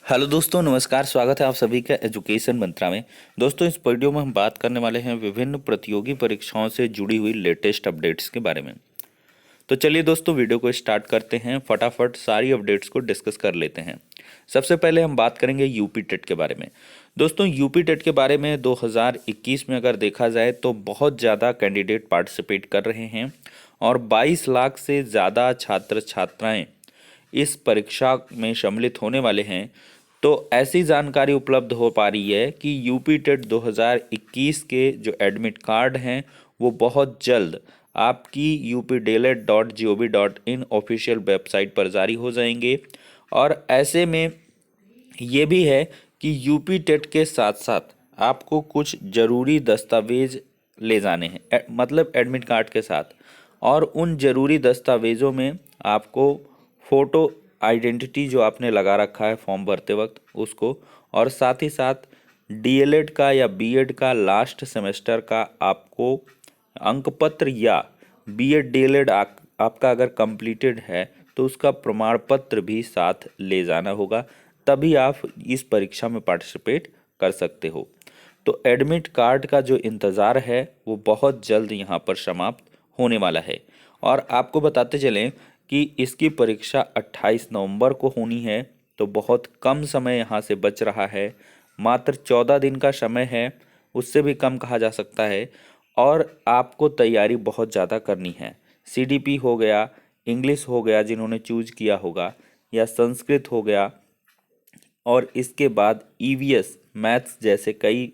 Hello दोस्तों, नमस्कार। स्वागत है आप सभी का एजुकेशन मंत्रा में। दोस्तों, इस वीडियो में हम बात करने वाले हैं विभिन्न प्रतियोगी परीक्षाओं से जुड़ी हुई लेटेस्ट अपडेट्स के बारे में। तो चलिए दोस्तों, वीडियो को स्टार्ट करते हैं। फटाफट सारी अपडेट्स को डिस्कस कर लेते हैं। सबसे पहले हम बात करेंगे यूपी टेट के बारे में। दोस्तों, यूपी टेट के बारे में 2021 में अगर देखा जाए तो बहुत ज़्यादा कैंडिडेट पार्टिसिपेट कर रहे हैं और 22 लाख से ज़्यादा छात्र छात्राएँ इस परीक्षा में सम्मिलित होने वाले हैं। तो ऐसी जानकारी उपलब्ध हो पा रही है कि यूपी टेट 2021 के जो एडमिट कार्ड हैं वो बहुत जल्द आपकी updelet.gov.in ऑफिशियल वेबसाइट पर जारी हो जाएंगे। और ऐसे में ये भी है कि यूपी टेट के साथ साथ आपको कुछ ज़रूरी दस्तावेज ले जाने हैं, मतलब एडमिट कार्ड के साथ। और उन ज़रूरी दस्तावेज़ों में आपको फ़ोटो आइडेंटिटी जो आपने लगा रखा है फॉर्म भरते वक्त उसको, और साथ ही साथ डीएलएड का या बीएड का लास्ट सेमेस्टर का आपको अंक पत्र, या बीएड डीएलएड आपका अगर कंप्लीटेड है तो उसका प्रमाण पत्र भी साथ ले जाना होगा, तभी आप इस परीक्षा में पार्टिसिपेट कर सकते हो। तो एडमिट कार्ड का जो इंतज़ार है वो बहुत जल्द यहाँ पर समाप्त होने वाला है। और आपको बताते चलें कि इसकी परीक्षा 28 नवंबर को होनी है, तो बहुत कम समय यहाँ से बच रहा है। मात्र 14 दिन का समय है, उससे भी कम कहा जा सकता है। और आपको तैयारी बहुत ज़्यादा करनी है। सीडीपी हो गया, इंग्लिश हो गया जिन्होंने चूज किया होगा, या संस्कृत हो गया, और इसके बाद ईवीएस मैथ्स जैसे कई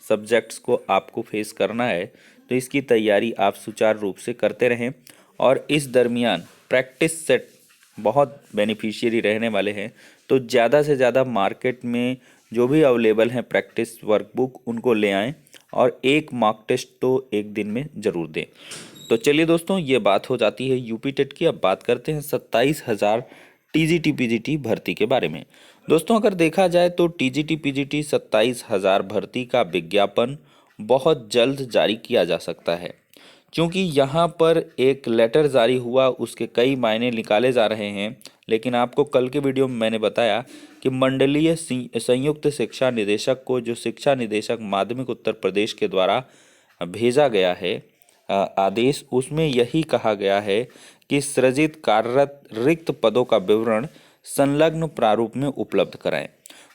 सब्जेक्ट्स को आपको फेस करना है। तो इसकी तैयारी आप सुचारू रूप से करते रहें। और इस दरमियान प्रैक्टिस सेट बहुत बेनिफिशियरी रहने वाले हैं, तो ज़्यादा से ज़्यादा मार्केट में जो भी अवेलेबल हैं प्रैक्टिस वर्कबुक उनको ले आएँ, और एक मॉक टेस्ट तो एक दिन में ज़रूर दें। तो चलिए दोस्तों, ये बात हो जाती है यूपी टेट की। अब बात करते हैं 27,000 टीजीटी पीजीटी भर्ती के बारे में। दोस्तों, अगर देखा जाए तो टीजीटी पीजीटी 27,000 भर्ती का विज्ञापन बहुत जल्द जारी किया जा सकता है। क्योंकि यहाँ पर एक लेटर जारी हुआ, उसके कई मायने निकाले जा रहे हैं। लेकिन आपको कल के वीडियो में मैंने बताया कि मंडलीय संयुक्त शिक्षा निदेशक को, जो शिक्षा निदेशक माध्यमिक उत्तर प्रदेश के द्वारा भेजा गया है आदेश, उसमें यही कहा गया है कि सृजित कार्यरत रिक्त पदों का विवरण संलग्न प्रारूप में उपलब्ध कराएं।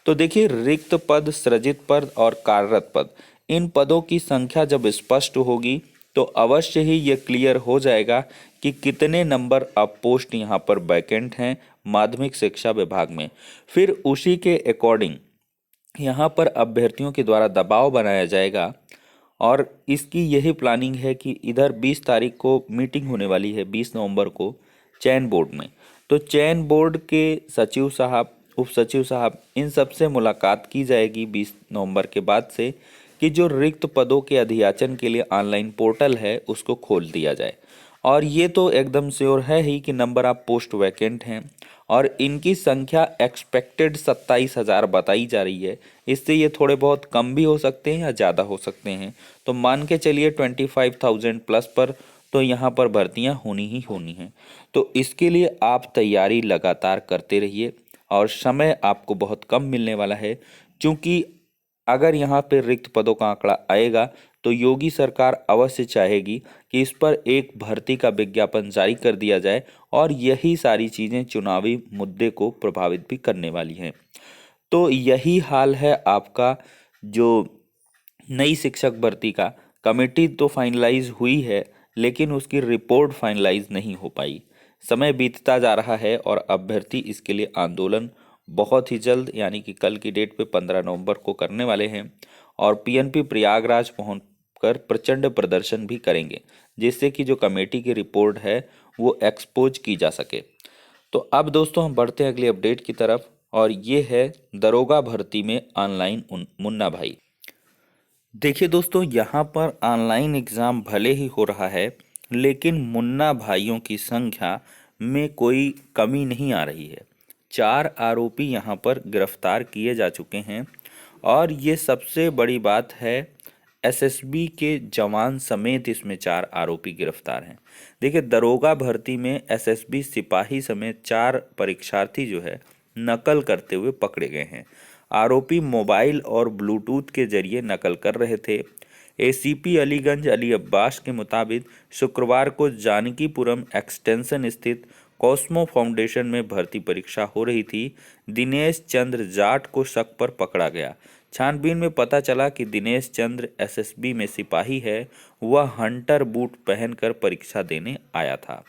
तो देखिए, रिक्त पद, सृजित पद और कार्यरत पद, इन पदों की संख्या जब स्पष्ट होगी तो अवश्य ही ये क्लियर हो जाएगा कि कितने नंबर ऑफ पोस्ट यहाँ पर वैकेंट हैं माध्यमिक शिक्षा विभाग में। फिर उसी के अकॉर्डिंग यहाँ पर अभ्यर्थियों के द्वारा दबाव बनाया जाएगा। और इसकी यही प्लानिंग है कि इधर 20 तारीख को मीटिंग होने वाली है, 20 नवंबर को चयन बोर्ड में। तो चयन बोर्ड के सचिव साहब, उप सचिव साहब, इन सब से मुलाकात की जाएगी 20 नवंबर के बाद से, कि जो रिक्त पदों के अधियाचन के लिए ऑनलाइन पोर्टल है उसको खोल दिया जाए। और ये तो एकदम श्योर है ही कि नंबर ऑफ पोस्ट वैकेंट हैं, और इनकी संख्या एक्सपेक्टेड 27,000 बताई जा रही है। इससे ये थोड़े बहुत कम भी हो सकते हैं या ज़्यादा हो सकते हैं। तो मान के चलिए 25,000 प्लस पर तो यहाँ पर भर्तियाँ होनी ही होनी हैं। तो इसके लिए आप तैयारी लगातार करते रहिए, और समय आपको बहुत कम मिलने वाला है। क्योंकि अगर यहाँ पे रिक्त पदों का आंकड़ा आएगा तो योगी सरकार अवश्य चाहेगी कि इस पर एक भर्ती का विज्ञापन जारी कर दिया जाए, और यही सारी चीज़ें चुनावी मुद्दे को प्रभावित भी करने वाली हैं। तो यही हाल है आपका जो नई शिक्षक भर्ती का। कमेटी तो फाइनलाइज हुई है, लेकिन उसकी रिपोर्ट फाइनलाइज नहीं हो पाई। समय बीतता जा रहा है और अभ्यर्थी इसके लिए आंदोलन बहुत ही जल्द, यानी कि कल की डेट पे 15 नवंबर को करने वाले हैं। और पीएनपी प्रयागराज पहुंचकर प्रचंड प्रदर्शन भी करेंगे, जिससे कि जो कमेटी की रिपोर्ट है वो एक्सपोज की जा सके। तो अब दोस्तों, हम बढ़ते हैं अगली अपडेट की तरफ, और ये है दरोगा भर्ती में ऑनलाइन मुन्ना भाई। देखिए दोस्तों, यहाँ पर ऑनलाइन एग्ज़ाम भले ही हो रहा है, लेकिन मुन्ना भाइयों की संख्या में कोई कमी नहीं आ रही है। 4 आरोपी यहाँ पर गिरफ्तार किए जा चुके हैं, और ये सबसे बड़ी बात है, एसएसबी के जवान समेत इसमें 4 आरोपी गिरफ्तार हैं। देखिए, दरोगा भर्ती में एसएसबी सिपाही समेत 4 परीक्षार्थी जो है नकल करते हुए पकड़े गए हैं। आरोपी मोबाइल और ब्लूटूथ के जरिए नकल कर रहे थे। एसीपी अलीगंज अली अब्बास के मुताबिक शुक्रवार को जानकीपुरम एक्सटेंशन स्थित कॉस्मो फाउंडेशन में भर्ती परीक्षा हो रही थी। दिनेश चंद्र जाट को शक पर पकड़ा गया। छानबीन में पता चला कि दिनेश चंद्र एसएसबी में सिपाही है। वह हंटर बूट पहनकर परीक्षा देने आया था।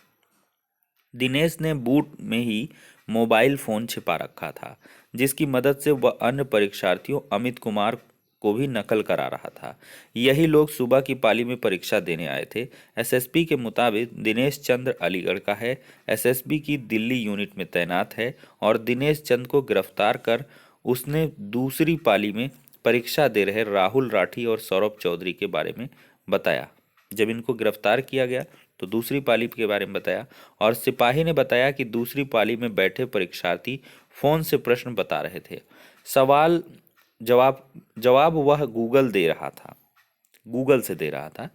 दिनेश ने बूट में ही मोबाइल फोन छिपा रखा था, जिसकी मदद से वह अन्य परीक्षार्थियों अमित कुमार को भी नकल करा रहा था। यही लोग सुबह की पाली में परीक्षा देने आए थे। एसएसपी के मुताबिक दिनेश चंद्र अलीगढ़ का है, एसएसबी की दिल्ली यूनिट में तैनात है और दिनेश चंद्र को गिरफ्तार कर उसने दूसरी पाली में परीक्षा दे रहे राहुल राठी और सौरभ चौधरी के बारे में बताया। जब इनको गिरफ्तार किया गया तो दूसरी पाली के बारे में बताया और सिपाही ने बताया कि दूसरी पाली में बैठे परीक्षार्थी फोन से प्रश्न बता रहे थे। सवाल जवाब वह गूगल से दे रहा था।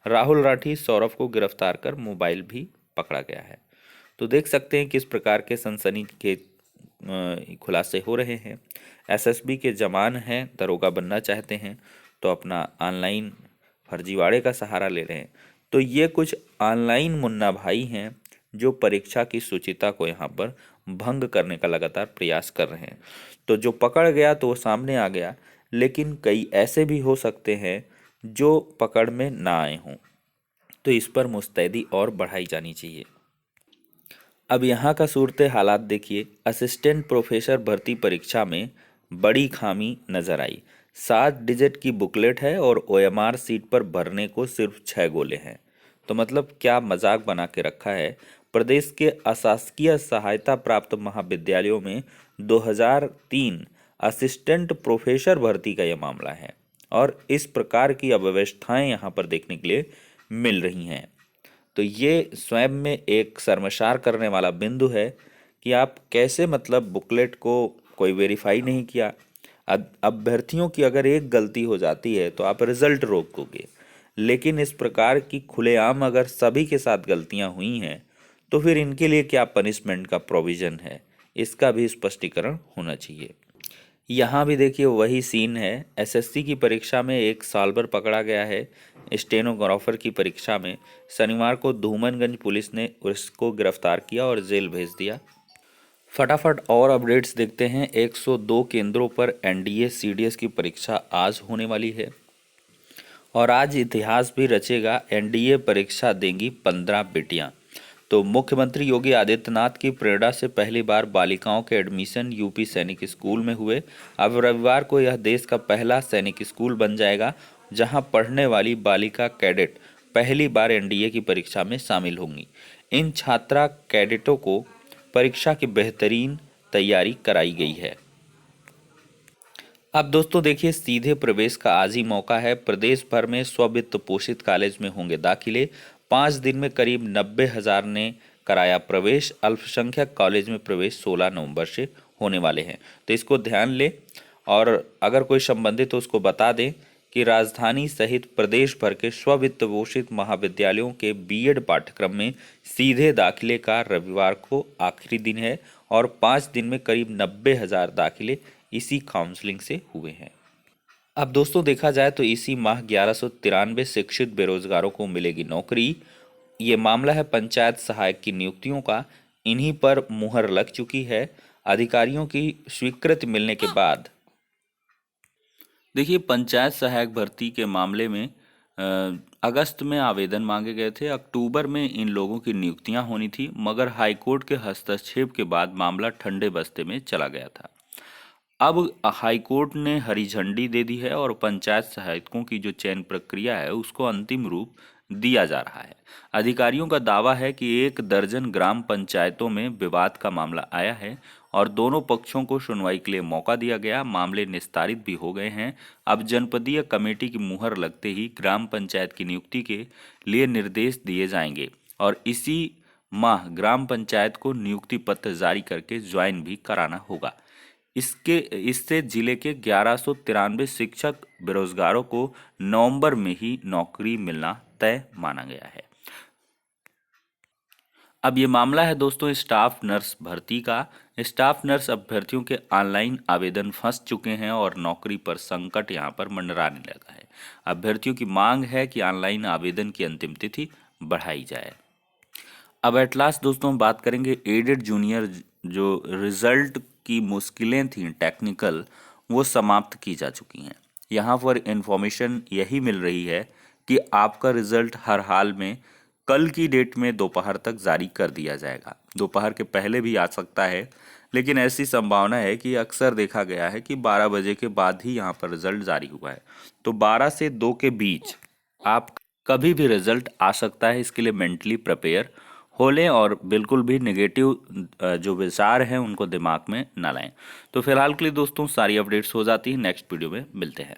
राहुल राठी सौरभ को गिरफ्तार कर मोबाइल भी पकड़ा गया है। तो देख सकते हैं किस प्रकार के सनसनी के खुलासे हो रहे हैं। एसएसबी के जवान हैं, दरोगा बनना चाहते हैं तो अपना ऑनलाइन फर्जीवाड़े का सहारा ले रहे हैं। तो ये कुछ ऑनलाइन मुन्ना भाई हैं जो परीक्षा की शुचिता को यहाँ पर भंग करने का लगातार प्रयास कर रहे हैं। तो जो पकड़ गया तो वो सामने आ गया, लेकिन कई ऐसे भी हो सकते हैं जो पकड़ में ना आए हों। तो इस पर मुस्तैदी और बढ़ाई जानी चाहिए। अब यहाँ का सूरत हालात देखिए। असिस्टेंट प्रोफेसर भर्ती परीक्षा में बड़ी खामी नजर आई। 7 डिजिट की बुकलेट है और ओएमआर सीट पर भरने को सिर्फ 6 गोले हैं। तो मतलब क्या मजाक बना के रखा है। प्रदेश के अशासकीय सहायता प्राप्त महाविद्यालयों में 2003 असिस्टेंट प्रोफेसर भर्ती का यह मामला है और इस प्रकार की अव्यवस्थाएं यहाँ पर देखने के लिए मिल रही हैं। तो ये स्वयं में एक शर्मसार करने वाला बिंदु है कि आप कैसे मतलब बुकलेट को कोई वेरीफाई नहीं किया। अभ्यर्थियों की अगर एक गलती हो जाती है तो आप रिजल्ट रोकोगे, लेकिन इस प्रकार की खुलेआम अगर सभी के साथ गलतियां हुई हैं तो फिर इनके लिए क्या पनिशमेंट का प्रोविज़न है, इसका भी स्पष्टीकरण होना चाहिए। यहाँ भी देखिए वही सीन है। एसएससी की परीक्षा में 1 साल भर पकड़ा गया है। स्टेनोग्राफर की परीक्षा में शनिवार को धूमनगंज पुलिस ने उसको गिरफ्तार किया और जेल भेज दिया। फटाफट और अपडेट्स देखते हैं। 102 केंद्रों पर एनडीए सीडीएस की परीक्षा आज होने वाली है और आज इतिहास भी रचेगा। एनडीए परीक्षा देंगी 15 बेटियां। तो मुख्यमंत्री योगी आदित्यनाथ की प्रेरणा से पहली बार बालिकाओं के एडमिशन यूपी सैनिक स्कूल में हुए। अब रविवार को यह देश का पहला सैनिक स्कूल बन जाएगा जहां पढ़ने वाली बालिका कैडेट पहली बार एनडीए की परीक्षा में शामिल होंगी। इन छात्रा कैडेटों को परीक्षा की बेहतरीन तैयारी कराई गई है। अब दोस्तों देखिए सीधे प्रवेश का आज ही मौका है। प्रदेश भर में स्ववित्त पोषित कॉलेज में होंगे दाखिले। 5 दिन में करीब 90,000 ने कराया प्रवेश। अल्पसंख्यक कॉलेज में प्रवेश 16 नवंबर से होने वाले हैं। तो इसको ध्यान लें और अगर कोई संबंधित तो उसको बता दें कि राजधानी सहित प्रदेश भर के स्ववित्त पोषित महाविद्यालयों के बीएड पाठ्यक्रम में सीधे दाखिले का रविवार को आखिरी दिन है और 5 दिन में करीब 90,000 दाखिले इसी काउंसलिंग से हुए हैं। अब दोस्तों देखा जाए तो इसी माह 1193 शिक्षित बेरोजगारों को मिलेगी नौकरी। ये मामला है पंचायत सहायक की नियुक्तियों का। इन्हीं पर मुहर लग चुकी है। अधिकारियों की स्वीकृति मिलने के बाद देखिए पंचायत सहायक भर्ती के मामले में अगस्त में आवेदन मांगे गए थे। अक्टूबर में इन लोगों की नियुक्तियां होनी थी, मगर हाईकोर्ट के हस्तक्षेप के बाद मामला ठंडे बस्ते में चला गया था। अब हाईकोर्ट ने हरी झंडी दे दी है और पंचायत सहायकों की जो चयन प्रक्रिया है उसको अंतिम रूप दिया जा रहा है। अधिकारियों का दावा है कि 1 दर्जन ग्राम पंचायतों में विवाद का मामला आया है और दोनों पक्षों को सुनवाई के लिए मौका दिया गया। मामले निस्तारित भी हो गए हैं। अब जनपदीय कमेटी की मुहर लगते ही ग्राम पंचायत की नियुक्ति के लिए निर्देश दिए जाएंगे और इसी माह ग्राम पंचायत को नियुक्ति पत्र जारी करके ज्वाइन भी कराना होगा। इससे जिले के 1193 शिक्षक बेरोजगारों को नवंबर में ही नौकरी मिलना तय माना गया है। अब ये मामला है दोस्तों स्टाफ नर्स भर्ती का। स्टाफ नर्स अभ्यर्थियों के ऑनलाइन आवेदन फंस चुके हैं और नौकरी पर संकट यहाँ पर मंडराने लगा है। अभ्यर्थियों की मांग है कि ऑनलाइन आवेदन की अंतिम तिथि बढ़ाई जाए। अब एट लास्ट दोस्तों हम बात करेंगे एडेड जूनियर जो रिजल्ट की मुश्किलें थीं टेक्निकल, वो समाप्त की जा चुकी हैं। यहाँ पर इंफॉर्मेशन यही मिल रही है कि आपका रिजल्ट हर हाल में कल की डेट में दोपहर तक जारी कर दिया जाएगा। दोपहर के पहले भी आ सकता है, लेकिन ऐसी संभावना है कि अक्सर देखा गया है कि 12 बजे के बाद ही यहाँ पर रिजल्ट जारी हुआ है। तो 12 से 2 के बीच आप कभी भी रिजल्ट आ सकता है, इसके लिए मेंटली प्रिपेयर हो लें और बिल्कुल भी नेगेटिव जो विचार हैं उनको दिमाग में ना लाएं। तो फिलहाल के लिए दोस्तों सारी अपडेट्स हो जाती हैं, नेक्स्ट वीडियो में मिलते हैं।